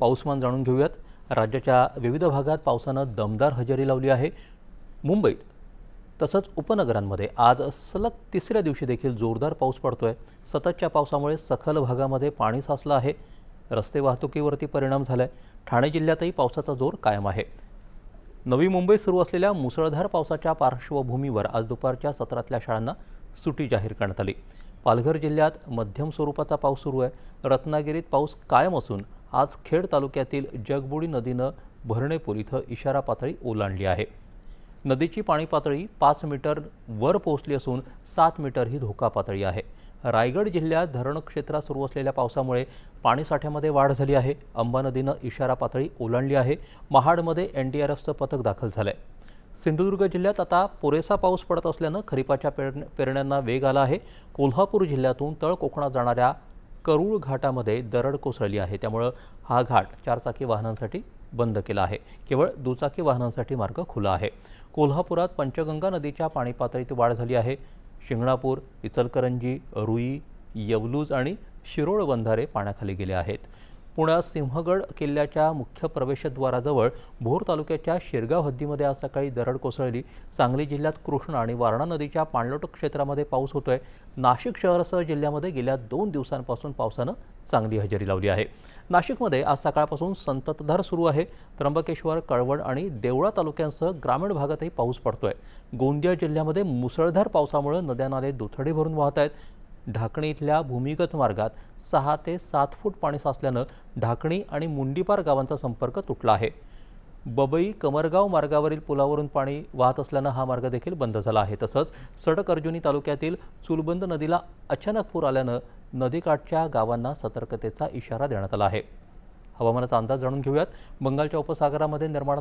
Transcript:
पाऊसमान जाणून घेऊयात। राज्याच्या विविध भागात पावसानं दमदार हजेरी लावली आहे। मुंबईत तसंच उपनगरांमध्ये आज सलग तिसऱ्या दिवशी देखील जोरदार पाऊस पडतोय। सततच्या पावसामुळे सखल भागामध्ये पाणी साचलं आहे। रस्ते वाहतुकीवरती परिणाम झालाय। ठाणे जिल्ह्यातही पावसाचा जोर कायम आहे। नवी मुंबईत सुरू असलेल्या मुसळधार पावसाच्या पार्श्वभूमीवर आज दुपारच्या सत्रातल्या शाळांना सुट्टी जाहीर करण्यात आली। पालघर जिल्ह्यात मध्यम स्वरूपाचा पाऊस सुरू आहे। रत्नागिरीत पाऊस कायम असून आज खेड तालुक्यातील जगबुडी नदीनं भरणे पूल इथं इशारा पातळी ओलांडली आहे। नदीची पाणी पातळी 5 मीटर वर पोहोचली असून 7 मीटर ही धोका पातळी आहे। रायगड जिल्ह्यात धरण क्षेत्रात सुरू असलेल्या पावसामुळे पाणीसाठ्यामध्ये वाढ झाली आहे। अंबा नदीनं इशारा पातळी ओलांडली आहे। महाडमध्ये एनडीआरएफचं पथक दाखल झालंय। सिंधुदुर्ग जिल्ह्यात आता पुरेसा पाऊस पडत असल्यानं खरीपाच्या पेरण्यांना वेग आला आहे। कोल्हापूर जिल्ह्यातून तळ कोकणात जाणाऱ्या करूळ घाटामध्ये दरड कोसळली आहे। त्यामुळे हा घाट चारचाकी वाहनांसाठी बंद केला आहे। केवळ दुचाकी वाहनांसाठी मार्ग खुला आहे। कोल्हापुरात पंचगंगा नदीच्या पाणी पातळीत वाढ झाली आहे। शिंगणापूर, इचलकरंजी, रुई, येवलूज आणि शिरोळ बंधारे पाण्याखाली गेले आहेत। पुण्यात सिंहगड किल्ल्याच्या मुख्य प्रवेशद्वाराजवळ भोर तालुक्याच्या शिरगाव हद्दीमध्ये आज सकाळी दरड कोसळली। सांगली जिल्ह्यात कृष्णा आणि वारणा नदीच्या पाणलोट क्षेत्रामध्ये पाऊस होतोय। नाशिक शहरासह जिल्ह्यामध्ये गेल्या 2 दिवसांपासून पावसानं चांगली हजेरी लावली आहे। नाशिकमध्ये आज सकाळपासून संततधार सुरू आहे। त्र्यंबकेश्वर, कळवण आणि देवळा तालुक्यांसह ग्रामीण भागातही पाऊस पडतोय। गोंदिया जिल्ह्यामध्ये मुसळधार पावसामुळे नद्या नाले दुथडी भरून वाहत आहेत। ढाकणी इथल्या भूमिगत मार्गात 6 ते 7 फूट पाणी साचल्यानं ढाकणी आणि मुंडीपार गावांचा संपर्क तुटला आहे। बबई कमरगाव मार्गावरील पुलावरून पाणी वाहत असल्यानं हा मार्ग देखील बंद झाला आहे। तसंच सडक अर्जुनी तालुक्यातील चुलबंद नदीला अचानक पूर आल्यानं नदीकाठच्या गावांना सतर्कतेचा इशारा देण्यात आला आहे। हवामानाचा अंदाज जाणून घेऊयात। बंगालच्या उपसागरामध्ये निर्माण